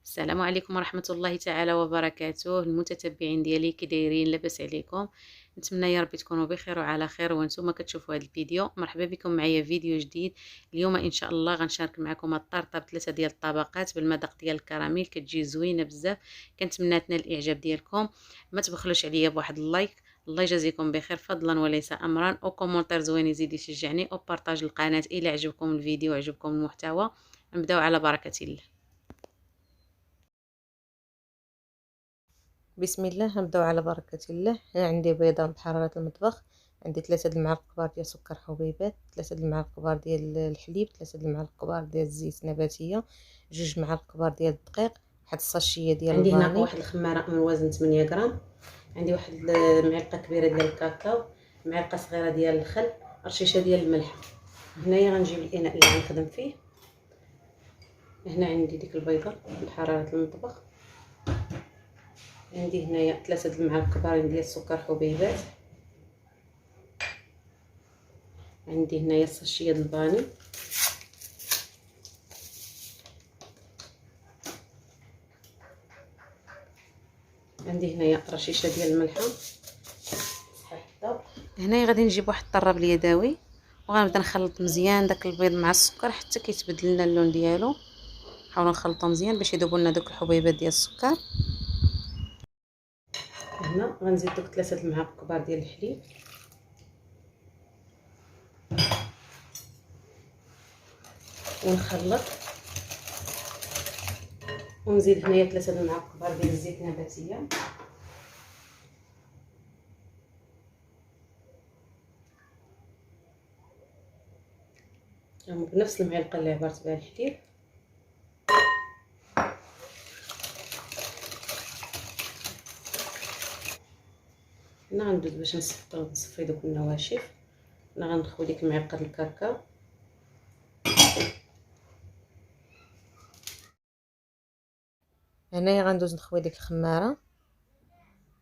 السلام عليكم ورحمة الله تعالى وبركاته. المتتبعين ديالي كي دايرين؟ لاباس عليكم؟ نتمنى يا ربي تكونوا بخير وعلى خير وانتم كتشوفوا هذا الفيديو. مرحبا بكم معايا فيديو جديد. اليوم ان شاء الله غنشارك معكم الطرطه بثلاثه ديال الطبقات بالمذاق ديال الكراميل، كتجي زوينه بزاف. كنتمنى تنال الاعجاب ديالكم. ما تبخلوش عليا بواحد اللايك. الله يجازيكم بخير فضلا وليس امرا، او كومونتير زوين يزيد يشجعني، او بارطاج القناه الى عجبكم الفيديو وعجبكم المحتوى. نبداو على بركه الله. بسم الله. نبداو على بركه الله. هنا عندي بيضه بحراره المطبخ، عندي 3 المعالق كبار ديال سكر حبيبات، 3 المعالق كبار ديال الحليب، 3 المعالق كبار ديال الزيت نباتيه، 2 معالق كبار ديال الدقيق، واحد الساشيه ديال عندي هنا الفاني. واحد الخماره من وزن 8 غرام. عندي واحد المعلقه كبيره ديال الكاكاو، معلقه صغيره ديال الخل، رشيشه ديال الملح. هنايا غنجيب الاناء اللي غنخدم فيه. هنا عندي ديك البيضه بحراره المطبخ. عندي هنايا 3 المعالق كبارين ديال السكر حبيبات. عندي هنايا الساشيه ديال الفاني. عندي هنايا رشيشه ديال الملحه. هنايا غادي نجيب واحد الطراب اليدوي وغنبدا نخلط مزيان داك البيض مع السكر حتى كيتبدل لنا اللون ديالو. نحاولوا نخلطو مزيان باش يذوبوا لنا دوك الحبيبات ديال السكر. هنا غنزيد دوك 3 المعالق كبار ديال الحليب ونخلط، ونزيد هنايا 3 المعالق كبار ديال الزيت النباتيه. بنفس المعلقه اللي عبرت بها الحليب. هنا غندوز باش نصفي دوك النواشف. هنا غنخوي ديك المعلقه ديال الكاكاو. هنايا غندوز نخوي ديك الخماره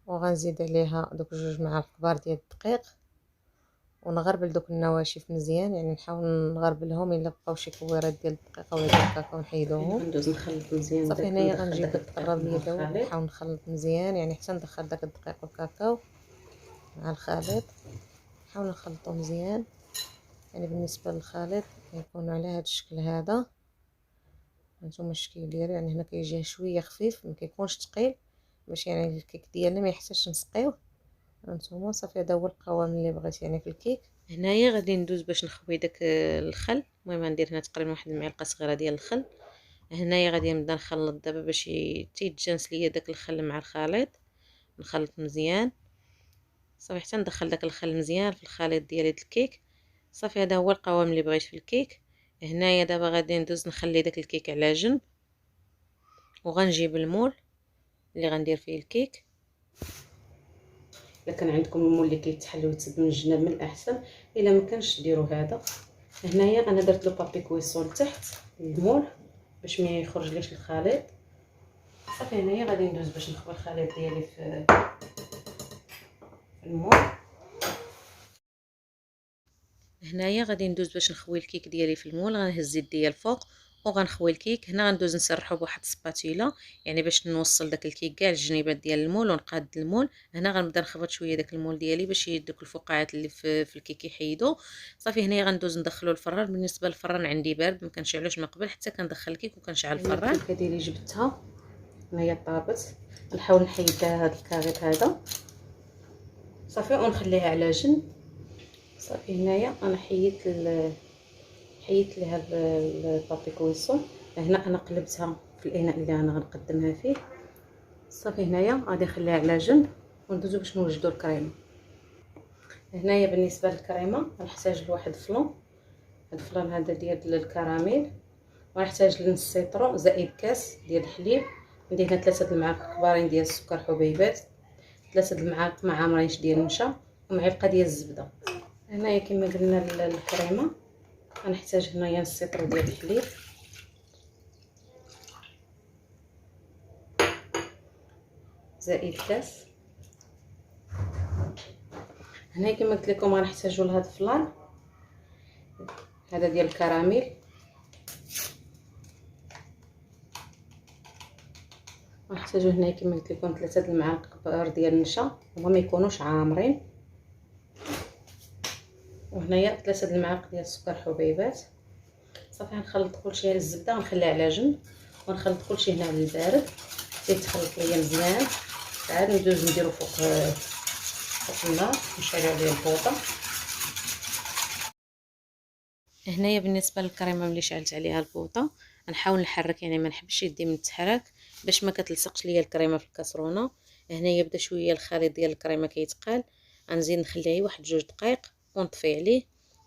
وغنزيد عليها دوك 2 معالق كبار ديال الدقيق، ونغربل دوك النواشف مزيان، يعني نحاول نغربلهم الا بقاو شي كويرات ديال الدقيق ولا ديال الكاكاو نحيدوهم. غندوز نخلط مزيان صافي داك هنايا ندخل غنجيب داك داك الدقيق الطراب مع اليدوي الخليط. ونحاول نخلط مزيان، يعني حتى ندخل داك الدقيق والكاكاو مع الخليط. نحاول نخلطو مزيان، يعني بالنسبه للخليط يكون على هذا الشكل هذا. هانتوما الشكل ديالو، يعني هنا كيجي شويه خفيف، ما كيكونش ثقيل، باش يعني الكيك ديالنا ما يحتاجش نسقيوه. هانتوما صافي هذا هو القوام اللي بغيت يعني في الكيك. هنايا غادي ندوز باش نخوي داك الخل. المهم غندير هنا تقريبا واحد المعلقه صغيره ديال الخل. هنايا غادي نبدا نخلط دابا باش تيتجانس ليا داك الخل مع الخليط. نخلط مزيان صافي حتى ندخل داك الخل مزيان في الخليط ديالي د الكيك. صافي هذا هو القوام اللي بغيت في الكيك. هنايا دابا غادي ندوز نخلي داك الكيك على جنب، وغنجيب المول اللي غندير فيه الكيك. الا كان عندكم المول اللي كيتحل ويتسد من الجناب من الاحسن، الا ما كانش ديروا هذا. هنايا انا درت له بابي كويسون تحت المول باش ما يخرجليش الخليط. صافي هنايا غادي ندوز باش نخوي الخليط ديالي في المول. هنايا غادي ندوز باش نخوي الكيك ديالي في المول. غنهز يديا الفوق وغنخوي الكيك. هنا غندوز نسرحو بواحد السباتيلا، يعني باش نوصل داك الكيك كاع الجنيبات ديال المول ونقاد المول. هنا غنبدا نخبط شويه داك المول ديالي باش دوك الفقاعات اللي في الكيك يحيدوا. صافي هنايا غندوز ندخلو الفران. بالنسبه للفران عندي بارد، ما كنشعلوش من قبل حتى كندخل الكيك وكنشعل الفران. الكيكه ديالي جبتها هنايا طابت. نحاول نحيد هذا الكاريط هذا صافي ونخليها على جنب. صافي هنايا انا حيدت لها البابي كويسون. هنا انا قلبتها في الاناء اللي انا غنقدمها فيه. صافي هنايا غادي نخليها على جنب وندوزو باش نوجدو الكريمه. هنايا بالنسبه للكريمه غنحتاج لواحد فلون. هاد الفلون هذا ديال الكراميل، وغنحتاج لنص سيترو زائد كاس ديال الحليب. عندي هنا 3 المعالق كبارين ديال السكر حبيبات، 3 المعالق مع عامرينش ديال النشا، ومعلقه ديال الزبده. هنايا كما قلنا الكريمه غنحتاج هنايا نص سيترو ديال الحليب زائد كاس. هنا كما قلت لكم غنحتاجوا لهاد الفلان هذا ديال الكراميل. غنحتاجو هنايا كما قلت لكم 3 المعالق كبار ديال النشا، هما ما يكونوش عامرين، وهنايا 3 المعالق ديال السكر حبيبات. صافي غنخلط كلشي على الزبده، غنخليها على جنب ونخلط كلشي هنا على البارد تيتخلط ليا مزيان. عاد ندوز نديرو فوق النار، نشعلو عليه البوطه. هنايا بالنسبه للكريمه ملي شعلت عليها البوطه غنحاول نحرك، يعني ما نحبش يدي من التحرك باش ما كتلصقش ليا الكريمه في الكاسرونه. هنايا بدا شويه الخليط ديال الكريمه كيتقال، غنزيد نخليه واحد 2 دقائق ونطفي عليه.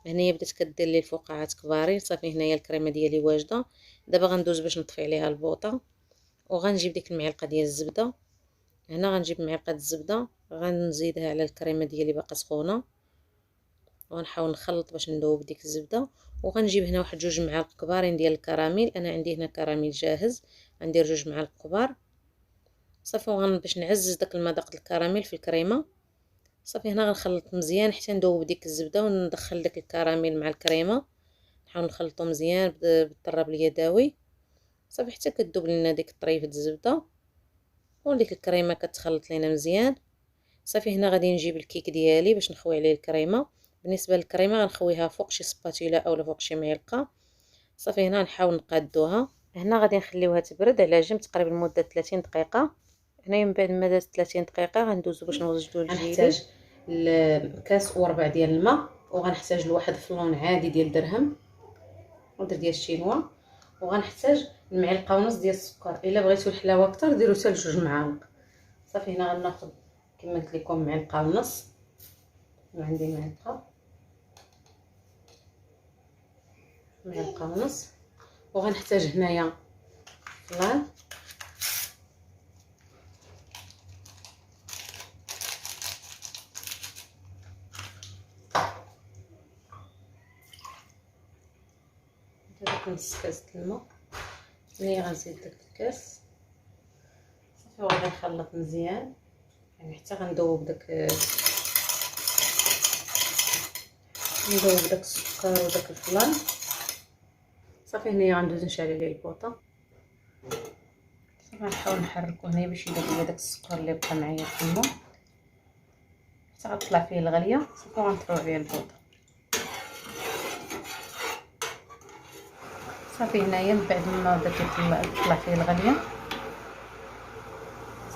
هنايا بدات كدير لي الفقاعات كبارين. صافي هنايا الكريمه ديالي واجده. دابا غندوز باش نطفي عليها البوطه، وغنجيب ديك المعلقه ديال الزبده. هنا غنجيب معلقه الزبده غنزيدها على الكريمه ديالي باقا سخونه، وغنحاول نخلط باش نذوب ديك الزبده. وغنجيب هنا واحد 2 معالق كبارين ديال الكراميل، انا عندي هنا كراميل جاهز، غندير 2 معالق كبار. صافي باش نعزز داك المذاق الكراميل في الكريمه. صافي هنا غنخلط مزيان حتى نذوب ديك الزبده وندخل داك الكراميل مع الكريمه، نحاول نخلطو مزيان بالطراب اليدوي. صافي حتى كتذوب لنا ديك طريفه الزبده وديك الكريمه كتخلط لينا مزيان. صافي هنا غادي نجيب الكيك ديالي باش نخوي عليه الكريمه. بالنسبه للكريمه غنخويها فوق شي سباتيلا اولا فوق شي معلقه. صافي هنا نحاول نقادوها. هنا غادي نخليوها تبرد على جنب تقريبا لمده 30 دقيقه. هنايا من بعد ما دازت 30 دقيقه غندوزو باش نوجدو الجيلي. غنحتاج كاس وربع ديال الماء، وغنحتاج لواحد فلون عادي ديال درهم ودر ديال الشينوا، وغنحتاج المعلقه ونص ديال السكر. الا بغيتو الحلاوه اكثر ديروا حتى 2 معالق. صافي هنا غناخذ كما قلت لكم معلقه ونص، عندي معلقه ونص. وغنحتاج هنايا فلان، داك نص كاس الماء اللي غنزيد داك الكاس. صافي وغادي نخلط مزيان، يعني حتى غندوب داك السكر وداك الفلان. صافي هنايا غندوز نشعل عليه البوطه. صافي غنحاول نحركو هنايا باش يذوب ليا داك السكر اللي بقى معايا في الماء حتى غتطلع فيه الغليه. صافي غنطفيو عليه البوطه. صافي هنايا من بعد ما بدا يطلع فيه الغليه،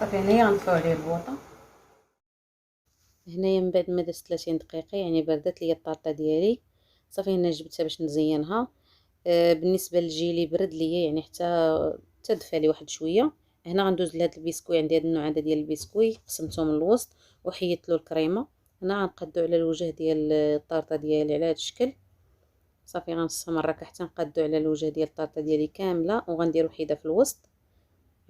صافي هنايا غنطفيو عليه البوطه. هنايا من بعد ما دازت 30 دقيقه يعني بردت ليا الطارطه ديالي. صافي هنا جبتها باش نزينها. بالنسبه للجيلي برد ليا يعني حتى دفى لي واحد شويه. هنا غندوز لهاد البسكوي، عندي هاد النوع هذا ديال البسكوي قسمته من الوسط وحيدت له الكريمه. هنا غنقادو على الوجه ديال الطارطه ديالي على هذا الشكل. صافي غنستمر حتى نقادو على الوجه ديال الطارطه ديالي كامله، وغندير وحده في الوسط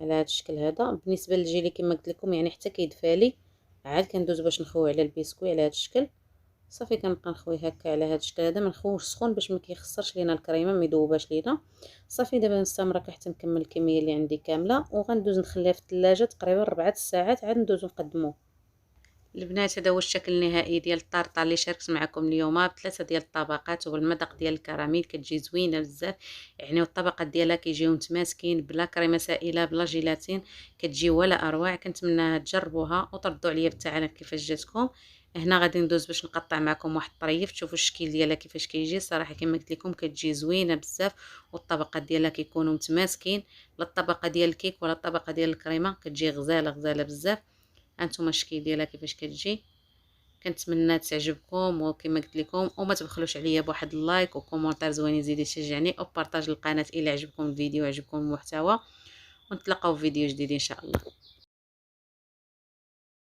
على هذا الشكل هذا. بالنسبه للجيلي كما قلت لكم يعني حتى كيدفى لي عاد كندوز باش نخوي على البسكوي على هذا الشكل. صافي كنبقى نخوي هكا على هذا الشكل هذا، ما نخويوش سخون باش ما كيخسرش لينا الكريمه، ما يذوباش لينا. صافي دابا نستمر حتى نكمل الكميه اللي عندي كامله، وغندوز نخليها في الثلاجه تقريبا 4 ساعات عاد ندوزو نقدموه. البنات هذا هو الشكل النهائي ديال الطارطه اللي شاركت معكم اليوم ب3 ديال الطبقات، والمذاق ديال الكراميل كتجي زوينه بزاف يعني، والطبقات ديالها كيجيو متماسكين بلا كريمه سائله بلا جيلاتين، كتجي ولا اروع. كنتمنى تجربوها وتردوا عليا بالتعليق كيفاش جاتكم. هنا غادي ندوز باش نقطع معكم واحد الطريف تشوفوا الشكل ديالها كيفاش كيجي. صراحه كما قلت لكم كتجي زوينه بزاف، والطبقات ديالها كيكونوا متماسكين، لا الطبقه ديال الكيك ولا الطبقه ديال الكريمه، كتجي غزاله بزاف. هانتوما الشكل ديالها كيفاش كتجي. كنتمنى تعجبكم، وكما قلت لكم وما تبخلوش عليا بواحد اللايك وكومونتير زوين يزيد يشجعني، وبارطاج القناه الى عجبكم الفيديو وعجبكم المحتوى. ونتلاقاو في فيديو جديد ان شاء الله.